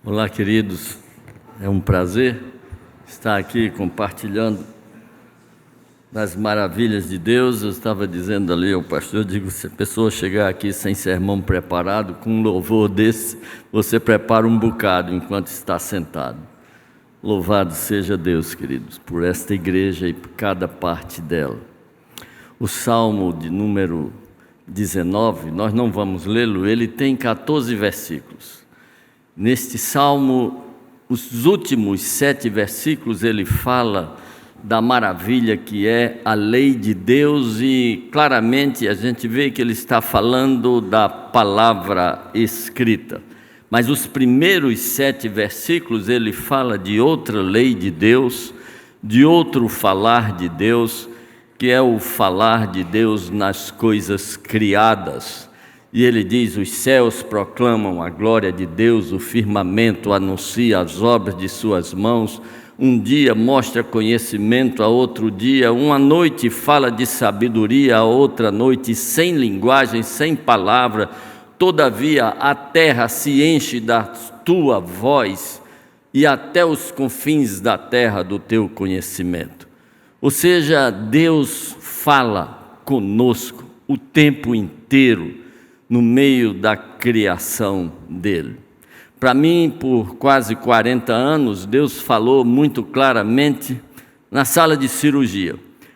Olá, queridos. É um prazer estar aqui compartilhando das maravilhas de Deus. Eu estava dizendo ali ao pastor, eu digo, se a pessoa chegar aqui sem sermão preparado, com um louvor desse, você prepara um bocado enquanto está sentado. Louvado seja Deus, queridos, por esta igreja e por cada parte dela. O Salmo de número 19, nós não vamos lê-lo, ele tem 14 versículos. Neste Salmo, os últimos 7 versículos, ele fala da maravilha que é a lei de Deus e claramente a gente vê que ele está falando da palavra escrita. Mas os primeiros 7 versículos ele fala de outra lei de Deus, de outro falar de Deus, que é o falar de Deus nas coisas criadas. E ele diz, os céus proclamam a glória de Deus, o firmamento anuncia as obras de suas mãos, um dia mostra conhecimento a outro dia, uma noite fala de sabedoria a outra noite, sem linguagem, sem palavra, todavia a terra se enche da tua voz e até os confins da terra do teu conhecimento. Ou seja, Deus fala conosco o tempo inteiro, no meio da criação dele. Para mim, por quase 40 anos, Deus falou muito claramente na sala de cirurgia.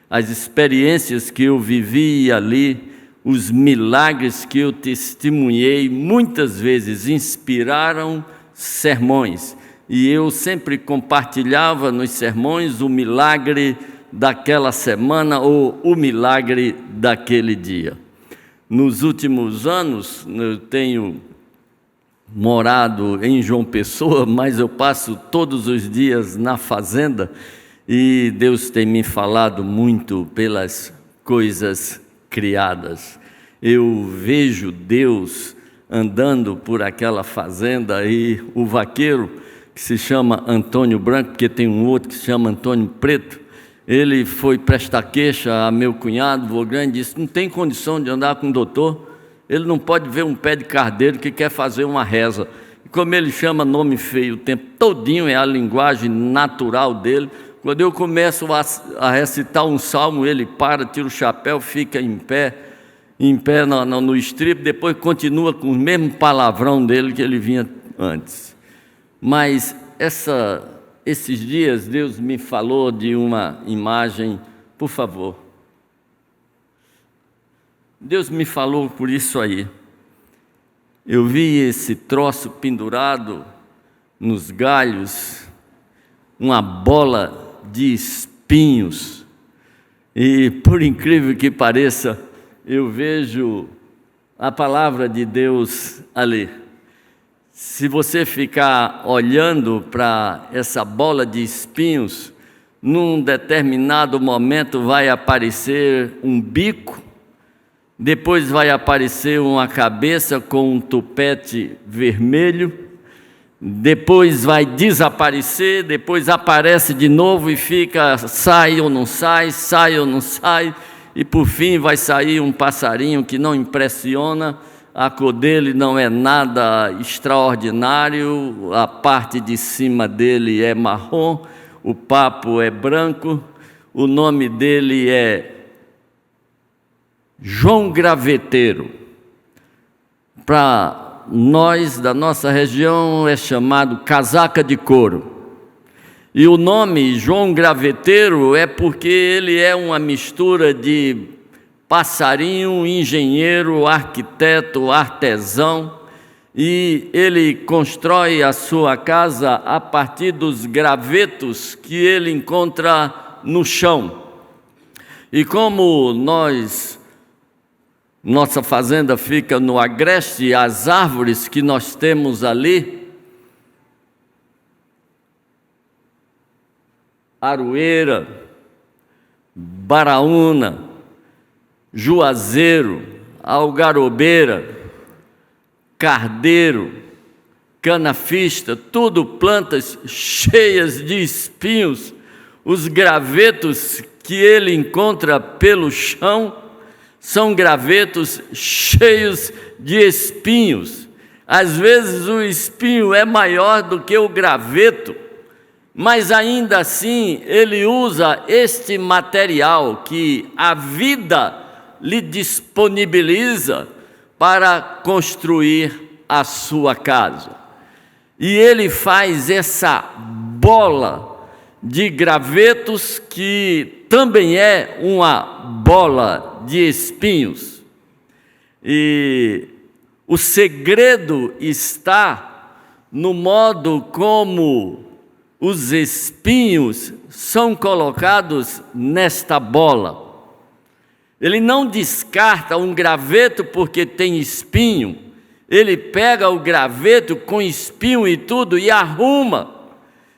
As experiências que eu vivi ali, os milagres que eu testemunhei, muitas vezes inspiraram sermões. E eu sempre compartilhava nos sermões o milagre daquela semana ou o milagre daquele dia. Nos últimos anos, eu tenho morado em João Pessoa, mas eu passo todos os dias na fazenda e Deus tem me falado muito pelas coisas criadas. Eu vejo Deus andando por aquela fazenda e o vaqueiro, que se chama Antônio Branco, porque tem um outro que se chama Antônio Preto, ele foi prestar queixa a meu cunhado, vô grande, disse, não tem condição de andar com o doutor, ele não pode ver um pé de carneiro que quer fazer uma reza. E como ele chama nome feio o tempo todinho, é a linguagem natural dele, quando eu começo a recitar um salmo, ele para, tira o chapéu, fica em pé no estribo, depois continua com o mesmo palavrão dele que ele vinha antes. Mas esses dias Deus me falou de uma imagem, por favor. Deus me falou por isso aí. Eu vi esse troço pendurado nos galhos, uma bola de espinhos. E por incrível que pareça, eu vejo a palavra de Deus ali. Se você ficar olhando para essa bola de espinhos, num determinado momento vai aparecer um bico, depois vai aparecer uma cabeça com um tupete vermelho, depois vai desaparecer, depois aparece de novo e fica, sai ou não sai, e por fim vai sair um passarinho que não impressiona. A cor dele não é nada extraordinário, a parte de cima dele é marrom, o papo é branco, o nome dele é João Graveteiro. Para nós, da nossa região, é chamado casaca de couro. E o nome João Graveteiro é porque ele é uma mistura de passarinho, engenheiro, arquiteto, artesão, e ele constrói a sua casa a partir dos gravetos que ele encontra no chão. E como nossa fazenda fica no agreste, as árvores que nós temos ali, aroeira, baraúna, juazeiro, algarobeira, cardeiro, canafista, tudo plantas cheias de espinhos. Os gravetos que ele encontra pelo chão são gravetos cheios de espinhos. Às vezes o espinho é maior do que o graveto, mas ainda assim ele usa este material que a vida lhe disponibiliza para construir a sua casa. E ele faz essa bola de gravetos que também é uma bola de espinhos. E o segredo está no modo como os espinhos são colocados nesta bola. Ele não descarta um graveto porque tem espinho. Ele pega o graveto com espinho e tudo e arruma,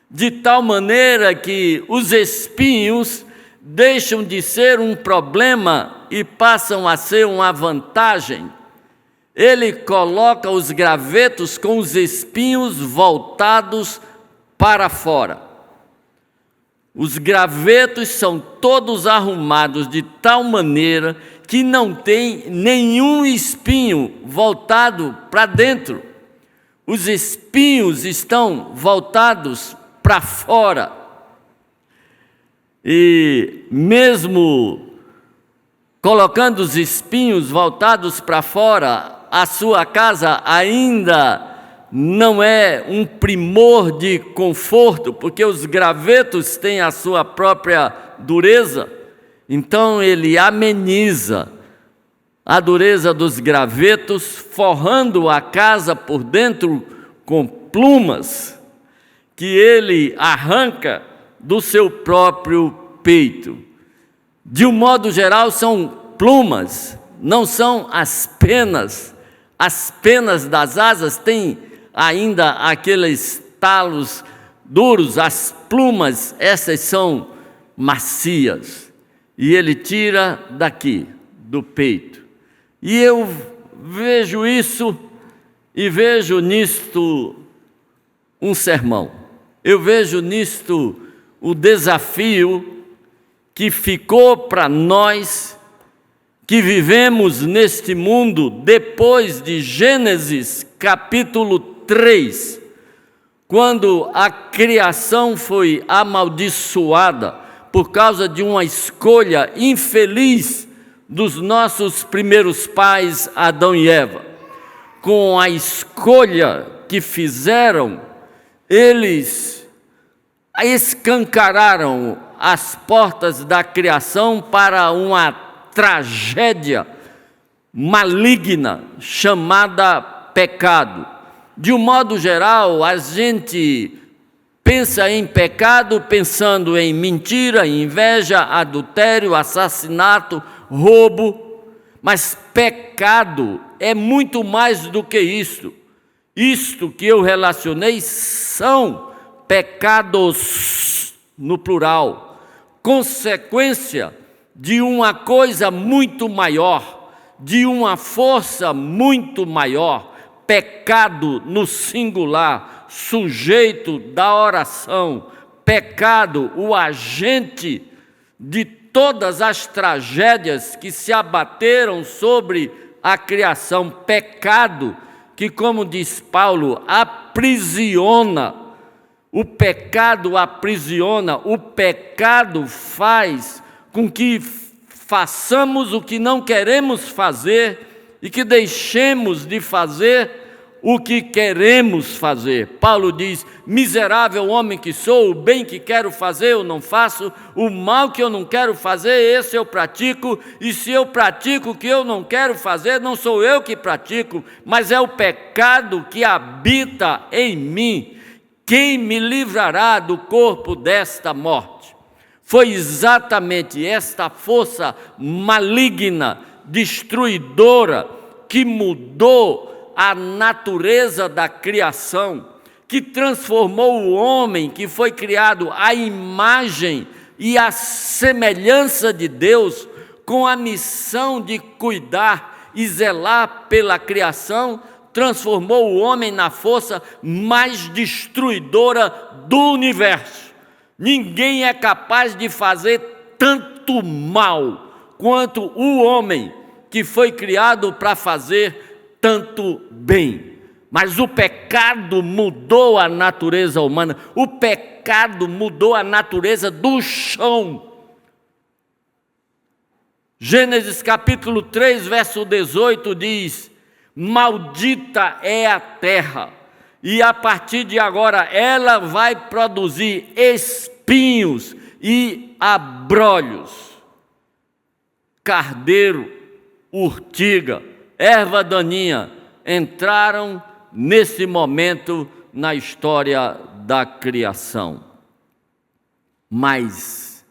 de tal maneira que os espinhos deixam de ser um problema e passam a ser uma vantagem. Ele coloca os gravetos com os espinhos voltados para fora. Os gravetos são todos arrumados de tal maneira que não tem nenhum espinho voltado para dentro. Os espinhos estão voltados para fora. E mesmo colocando os espinhos voltados para fora, a sua casa ainda não é um primor de conforto, porque os gravetos têm a sua própria dureza. Então ele ameniza a dureza dos gravetos, forrando a casa por dentro com plumas, que ele arranca do seu próprio peito. De um modo geral, são plumas, não são as penas. As penas das asas têm ainda aqueles talos duros, as plumas, essas são macias. E ele tira daqui, do peito. E eu vejo isso e vejo nisto um sermão. Eu vejo nisto o desafio que ficou para nós que vivemos neste mundo depois de Gênesis capítulo 3, quando a criação foi amaldiçoada por causa de uma escolha infeliz dos nossos primeiros pais, Adão e Eva. Com a escolha que fizeram, eles escancararam as portas da criação para uma tragédia maligna chamada pecado. De um modo geral, a gente pensa em pecado pensando em mentira, inveja, adultério, assassinato, roubo, mas pecado é muito mais do que isto. Isto que eu relacionei são pecados, no plural, consequência de uma coisa muito maior, de uma força muito maior, pecado no singular, sujeito da oração, pecado, o agente de todas as tragédias que se abateram sobre a criação, pecado que, como diz Paulo, aprisiona. O pecado aprisiona, o pecado faz com que façamos o que não queremos fazer e que deixemos de fazer o que queremos fazer. Paulo diz: miserável homem que sou, o bem que quero fazer eu não faço, o mal que eu não quero fazer, esse eu pratico, e se eu pratico o que eu não quero fazer, não sou eu que pratico, mas é o pecado que habita em mim. Quem me livrará do corpo desta morte? Foi exatamente esta força maligna, destruidora, que mudou a natureza da criação, que transformou o homem, que foi criado à imagem e à semelhança de Deus, com a missão de cuidar e zelar pela criação, transformou o homem na força mais destruidora do universo. Ninguém é capaz de fazer tanto mal quanto o homem que foi criado para fazer tanto bem. Mas o pecado mudou a natureza humana, o pecado mudou a natureza do chão. Gênesis capítulo 3, verso 18 diz: maldita é a terra, e a partir de agora ela vai produzir espinhos e abrolhos, cardeiro, urtiga, erva daninha, entraram nesse momento na história da criação. Mas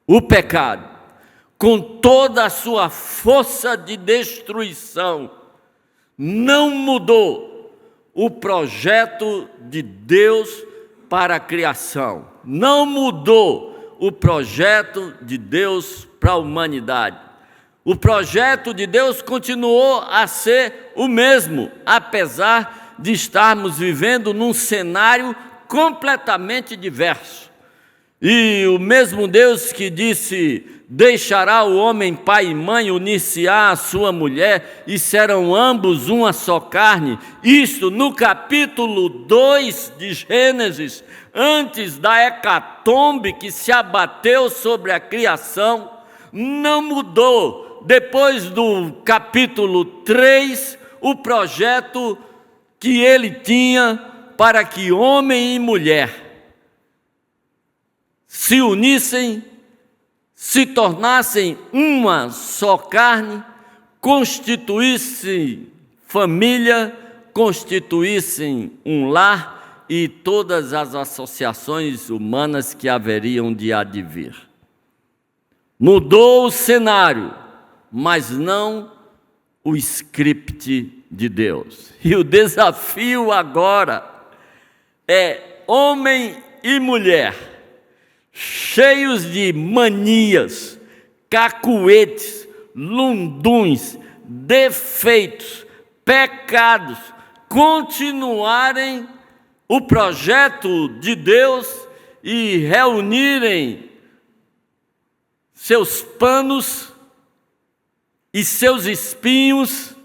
o pecado, com toda a sua força de destruição, não mudou o projeto de Deus para a criação, não mudou o projeto de Deus para a humanidade. O projeto de Deus continuou a ser o mesmo, apesar de estarmos vivendo num cenário completamente diverso. E o mesmo Deus que disse: deixará o homem pai e mãe, unir-se-á a sua mulher, e serão ambos uma só carne. Isto no capítulo 2 de Gênesis, antes da hecatombe que se abateu sobre a criação, não mudou. Depois do capítulo 3, o projeto que ele tinha para que homem e mulher se unissem, se tornassem uma só carne, constituíssem família, constituíssem um lar e todas as associações humanas que haveriam de advir. Mudou o cenário, mas não o script de Deus. E o desafio agora é homem e mulher, cheios de manias, cacuetes, lunduns, defeitos, pecados, continuarem o projeto de Deus e reunirem seus panos e seus espinhos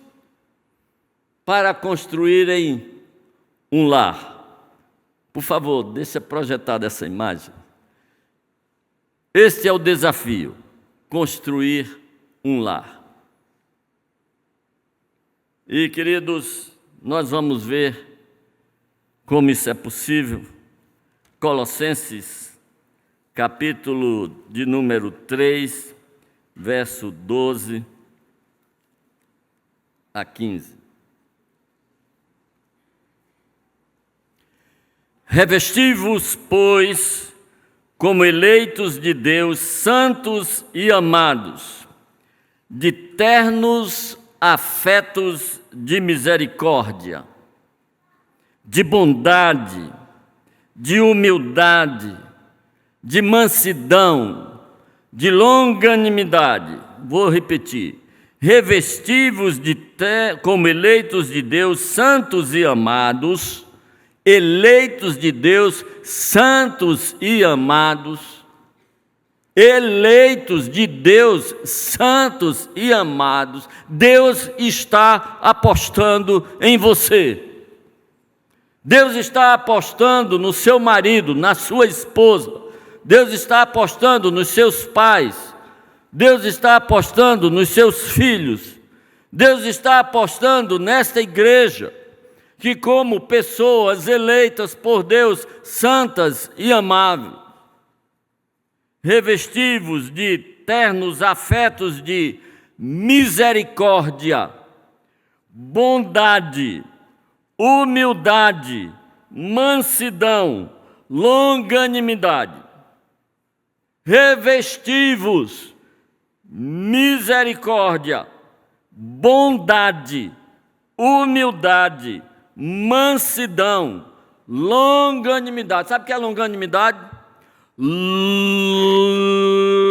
para construírem um lar. Por favor, deixa projetada essa imagem. Este é o desafio: construir um lar. E, queridos, nós vamos ver como isso é possível. Colossenses, capítulo de número 3, verso 12 a 15. Revesti-vos, pois, como eleitos de Deus, santos e amados, de ternos afetos de misericórdia, de bondade, de humildade, de mansidão, de longanimidade. Vou repetir. Revesti-vos como eleitos de Deus, santos e amados, eleitos de Deus, santos e amados, eleitos de Deus, santos e amados. Deus está apostando em você. Deus está apostando no seu marido, na sua esposa. Deus está apostando nos seus pais. Deus está apostando nos seus filhos. Deus está apostando nesta igreja, que como pessoas eleitas por Deus, santas e amáveis, revesti-vos de ternos afetos de misericórdia, bondade, humildade, mansidão, longanimidade. Revesti-vos misericórdia, bondade, humildade, mansidão, longanimidade. Sabe o que é longanimidade?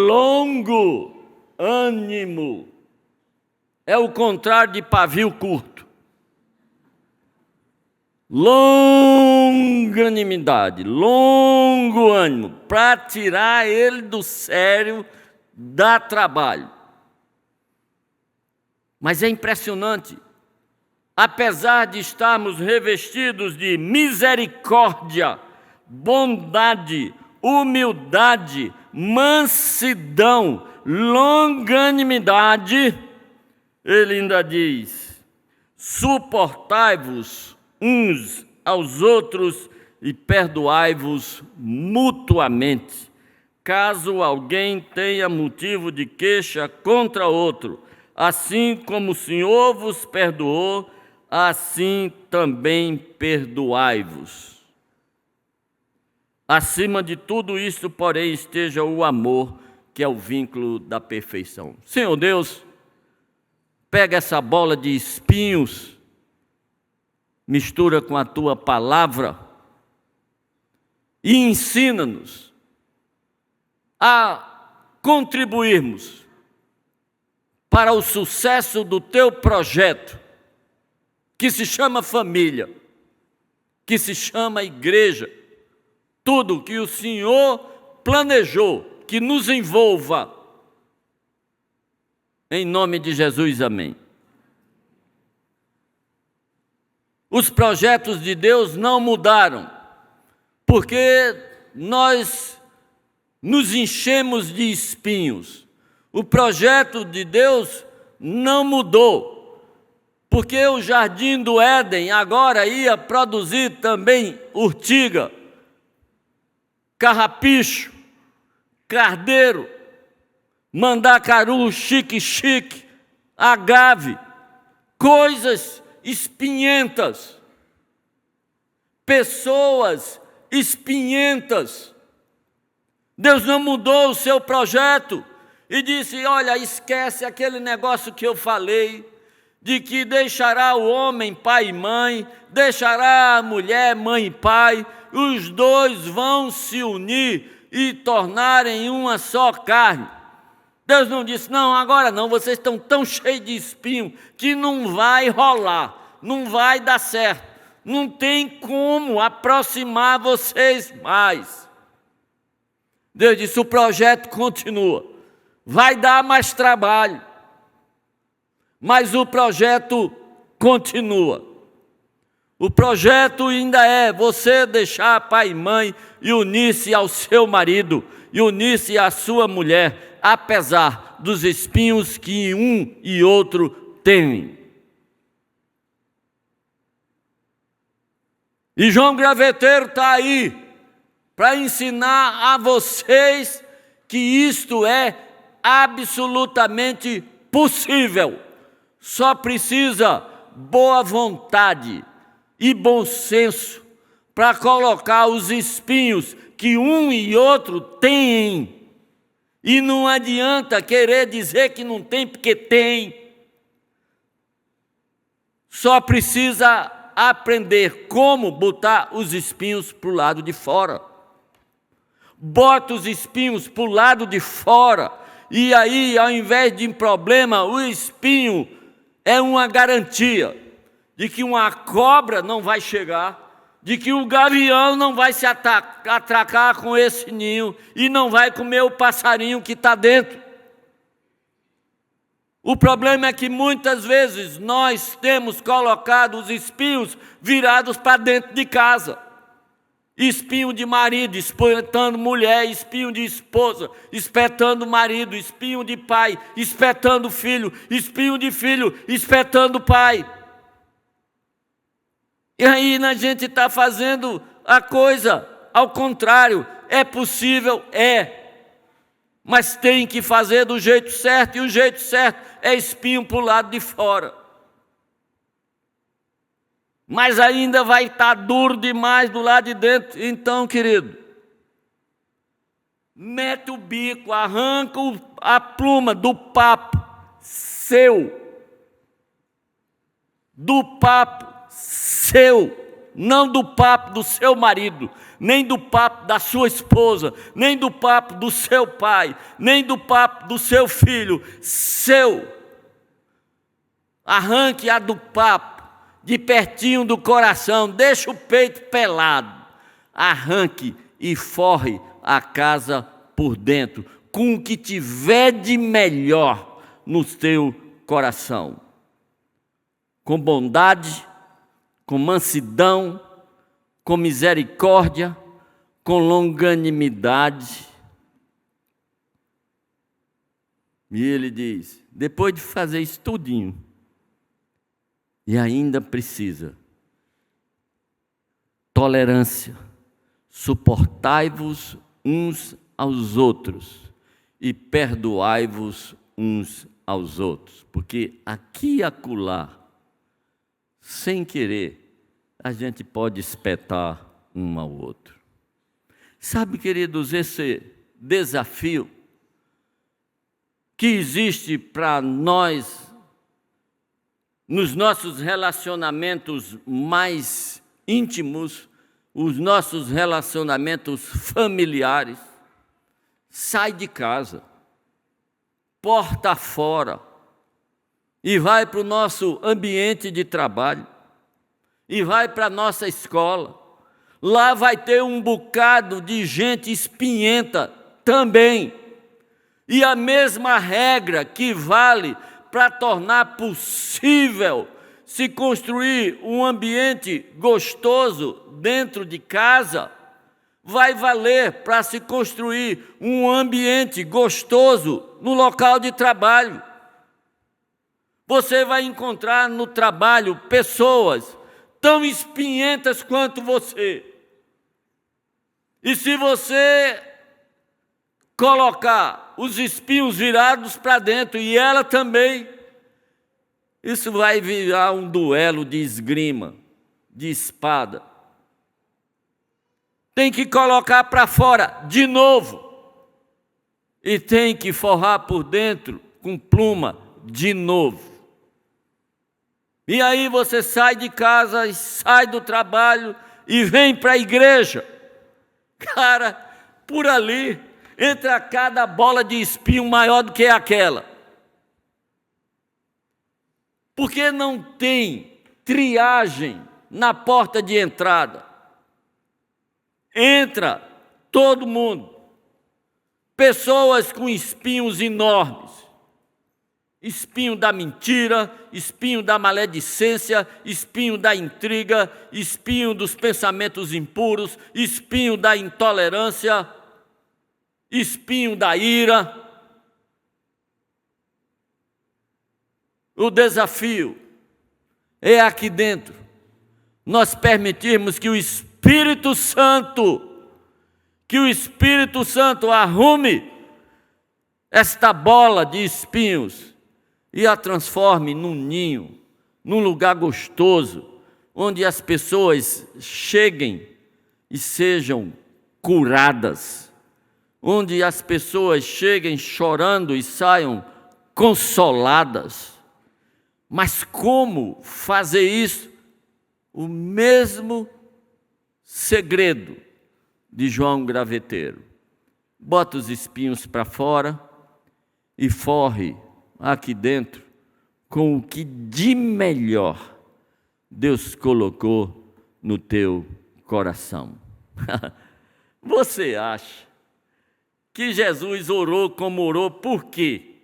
Longo ânimo. É o contrário de pavio curto. Longanimidade, longo ânimo, para tirar ele do sério, dá trabalho. Mas é impressionante apesar de estarmos revestidos de misericórdia, bondade, humildade, mansidão, longanimidade, ele ainda diz: suportai-vos uns aos outros e perdoai-vos mutuamente, caso alguém tenha motivo de queixa contra outro. Assim como o Senhor vos perdoou, assim também perdoai-vos. Acima de tudo isso, porém, esteja o amor, que é o vínculo da perfeição. Senhor Deus, pega essa bola de espinhos, mistura com a tua palavra e ensina-nos a contribuirmos para o sucesso do teu projeto, que se chama família, que se chama igreja. Tudo que o Senhor planejou que nos envolva. Em nome de Jesus, amém. Os projetos de Deus não mudaram, porque nós nos enchemos de espinhos. O projeto de Deus não mudou, porque o jardim do Éden agora ia produzir também urtiga, carrapicho, cardeiro, mandacaru, xique-xique, agave, coisas espinhentas, pessoas espinhentas. Deus não mudou o seu projeto e disse: olha, esquece aquele negócio que eu falei, de que deixará o homem pai e mãe, deixará a mulher mãe e pai, os dois vão se unir e tornarem uma só carne. Deus não disse: não, agora não, vocês estão tão cheios de espinho que não vai rolar, não vai dar certo, não tem como aproximar vocês mais. Deus disse: o projeto continua, vai dar mais trabalho, mas o projeto continua. O projeto ainda é você deixar pai e mãe e unir-se ao seu marido, e unir-se à sua mulher, apesar dos espinhos que um e outro têm. E João Graveteiro está aí para ensinar a vocês que isto é absolutamente possível. Só precisa boa vontade e bom senso para colocar os espinhos que um e outro têm. E não adianta querer dizer que não tem, porque tem. Só precisa aprender como botar os espinhos para o lado de fora. Bota os espinhos para o lado de fora. E aí, ao invés de um problema, o espinho é uma garantia de que uma cobra não vai chegar, de que o gavião não vai se atracar com esse ninho e não vai comer o passarinho que está dentro. O problema é que muitas vezes nós temos colocado os espinhos virados para dentro de casa. Espinho de marido, espetando mulher, espinho de esposa, espetando marido, espinho de pai, espetando filho, espinho de filho, espetando pai. E aí a gente está fazendo a coisa ao contrário. É possível? É. Mas tem que fazer do jeito certo, e o jeito certo é espinho para o lado de fora. Mas ainda vai estar duro demais do lado de dentro. Então, querido, mete o bico, arranca a pluma do papo seu. Do papo seu, não do papo do seu marido, nem do papo da sua esposa, nem do papo do seu pai, nem do papo do seu filho, seu. Arranque a do papo, de pertinho do coração, deixa o peito pelado, arranque e forre a casa por dentro, com o que tiver de melhor no teu coração. com bondade, com mansidão, com misericórdia, com longanimidade. E ele diz, depois de fazer isso tudinho, e ainda precisa, tolerância, suportai-vos uns aos outros e perdoai-vos uns aos outros, porque aqui e acolá, sem querer, a gente pode espetar um ao outro. Sabe, queridos, esse desafio que existe para nós, nos nossos relacionamentos mais íntimos, os nossos relacionamentos familiares, sai de casa, porta fora, e vai para o nosso ambiente de trabalho, e vai para a nossa escola. Lá vai ter um bocado de gente espinhenta também. E a mesma regra que vale para tornar possível se construir um ambiente gostoso dentro de casa, vai valer para se construir um ambiente gostoso no local de trabalho. Você vai encontrar no trabalho pessoas tão espinhentas quanto você. E se você colocar os espinhos virados para dentro e ela também, isso vai virar um duelo de esgrima, de espada. Tem que colocar para fora de novo. E tem que forrar por dentro com pluma de novo. E aí você sai de casa e sai do trabalho e vem para a igreja. Cara, por ali entra cada bola de espinho maior do que aquela. Porque não tem triagem na porta de entrada. Entra todo mundo. Pessoas com espinhos enormes. Espinho da mentira, espinho da maledicência, espinho da intriga, espinho dos pensamentos impuros, espinho da intolerância, espinho da ira. O desafio é aqui dentro, nós permitirmos que o Espírito Santo arrume esta bola de espinhos e a transforme num ninho, num lugar gostoso, onde as pessoas cheguem e sejam curadas, onde as pessoas cheguem chorando e saiam consoladas. Mas como fazer isso? O mesmo segredo de João Graveteiro. Bota os espinhos para fora e forre aqui dentro com o que de melhor Deus colocou no teu coração. Você acha que Jesus orou como orou por quê?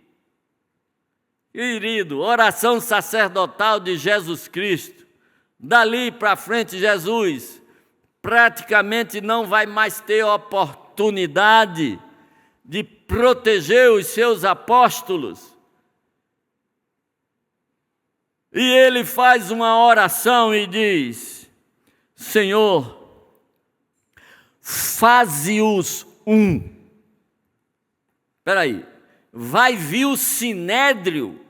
Querido, oração sacerdotal de Jesus Cristo. Dali para frente, Jesus praticamente não vai mais ter oportunidade de proteger os seus apóstolos. E ele faz uma oração e diz: Senhor, faze-os um. Espera aí, vai vir o sinédrio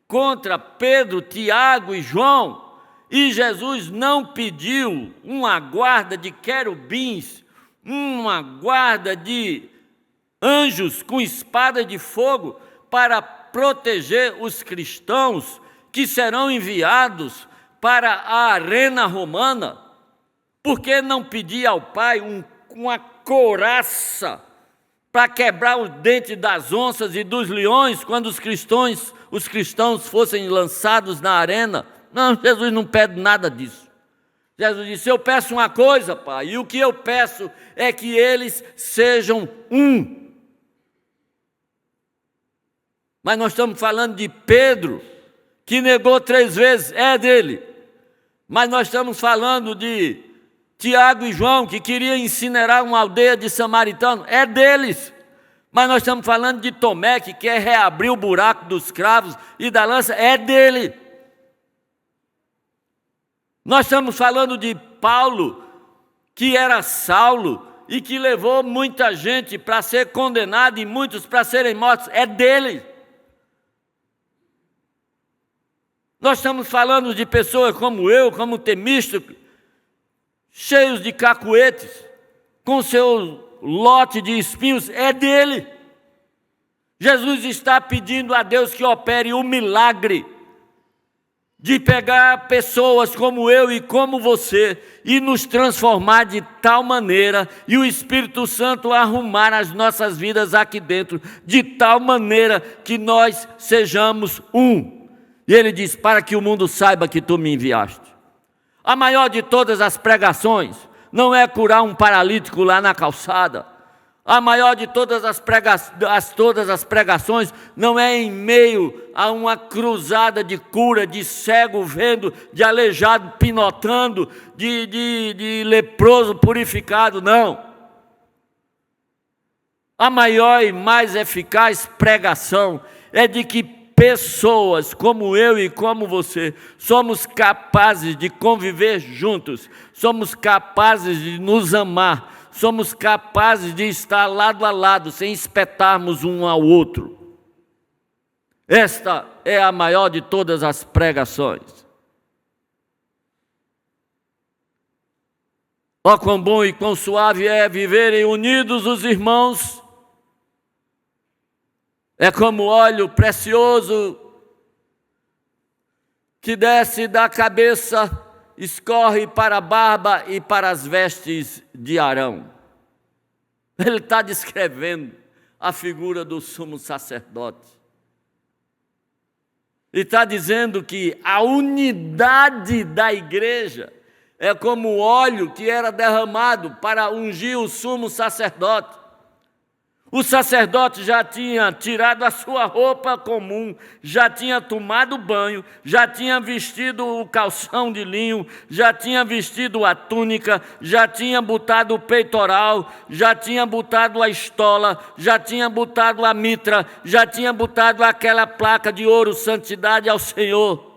contra Pedro, Tiago e João, e Jesus não pediu uma guarda de querubins, uma guarda de anjos com espada de fogo para proteger os cristãos que serão enviados para a arena romana. Por que não pedir ao Pai uma couraça para quebrar os dentes das onças e dos leões quando os cristãos fossem lançados na arena? Não, Jesus não pede nada disso. Jesus disse: eu peço uma coisa, Pai, e o que eu peço é que eles sejam um. Mas nós estamos falando de Pedro, que negou 3 vezes, é dele. Mas nós estamos falando de Tiago e João, que queriam incinerar uma aldeia de samaritanos, é deles. Mas nós estamos falando de Tomé, que quer reabrir o buraco dos cravos e da lança, é dele. Nós estamos falando de Paulo, que era Saulo, e que levou muita gente para ser condenado e muitos para serem mortos, é dele. Nós estamos falando de pessoas como eu, como Temístocle, cheios de cacuetes, com seu lote de espinhos, é dele. Jesus está pedindo a Deus que opere o milagre de pegar pessoas como eu e como você e nos transformar de tal maneira, e o Espírito Santo arrumar as nossas vidas aqui dentro, de tal maneira que nós sejamos um. E ele diz, para que o mundo saiba que tu me enviaste. A maior de todas as pregações não é curar um paralítico lá na calçada. A maior de todas as pregações não é em meio a uma cruzada de cura, de cego vendo, de aleijado pinotando, de leproso purificado, não. A maior e mais eficaz pregação é de que pessoas como eu e como você somos capazes de conviver juntos, somos capazes de nos amar, somos capazes de estar lado a lado, sem espetarmos um ao outro. Esta é a maior de todas as pregações. Ó, quão bom e quão suave é viverem unidos os irmãos. É como óleo precioso que desce da cabeça, escorre para a barba e para as vestes de Arão. Ele está descrevendo a figura do sumo sacerdote. E está dizendo que a unidade da igreja é como o óleo que era derramado para ungir o sumo sacerdote. O sacerdote já tinha tirado a sua roupa comum, já tinha tomado banho, já tinha vestido o calção de linho, já tinha vestido a túnica, já tinha botado o peitoral, já tinha botado a estola, já tinha botado a mitra, já tinha botado aquela placa de ouro, santidade ao Senhor.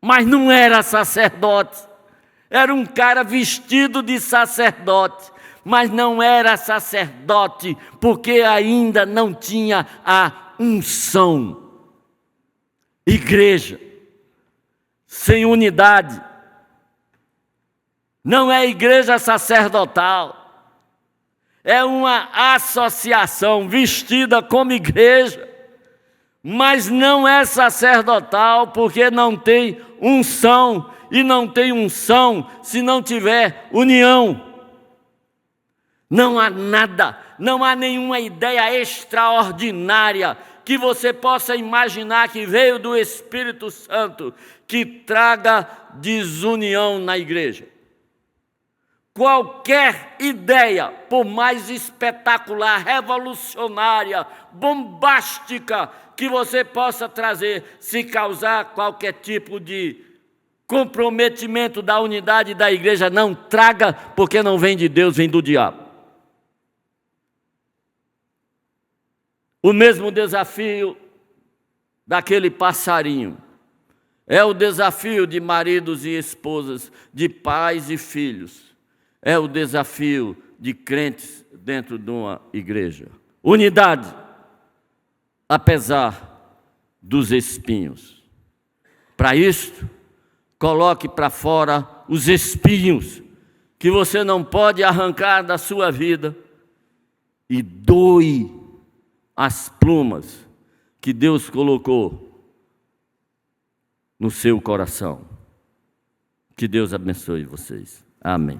Mas não era sacerdote, era um cara vestido de sacerdote. Mas não era sacerdote, porque ainda não tinha a unção. Igreja sem unidade não é igreja sacerdotal, é uma associação vestida como igreja, mas não é sacerdotal porque não tem unção, e não tem unção se não tiver união. Não há nada, não há nenhuma ideia extraordinária que você possa imaginar que veio do Espírito Santo que traga desunião na igreja. Qualquer ideia, por mais espetacular, revolucionária, bombástica que você possa trazer, se causar qualquer tipo de comprometimento da unidade da igreja, não traga, porque não vem de Deus, vem do diabo. O mesmo desafio daquele passarinho é o desafio de maridos e esposas, de pais e filhos. É o desafio de crentes dentro de uma igreja. Unidade, apesar dos espinhos. Para isto, coloque para fora os espinhos que você não pode arrancar da sua vida e doe as plumas que Deus colocou no seu coração. Que Deus abençoe vocês. Amém.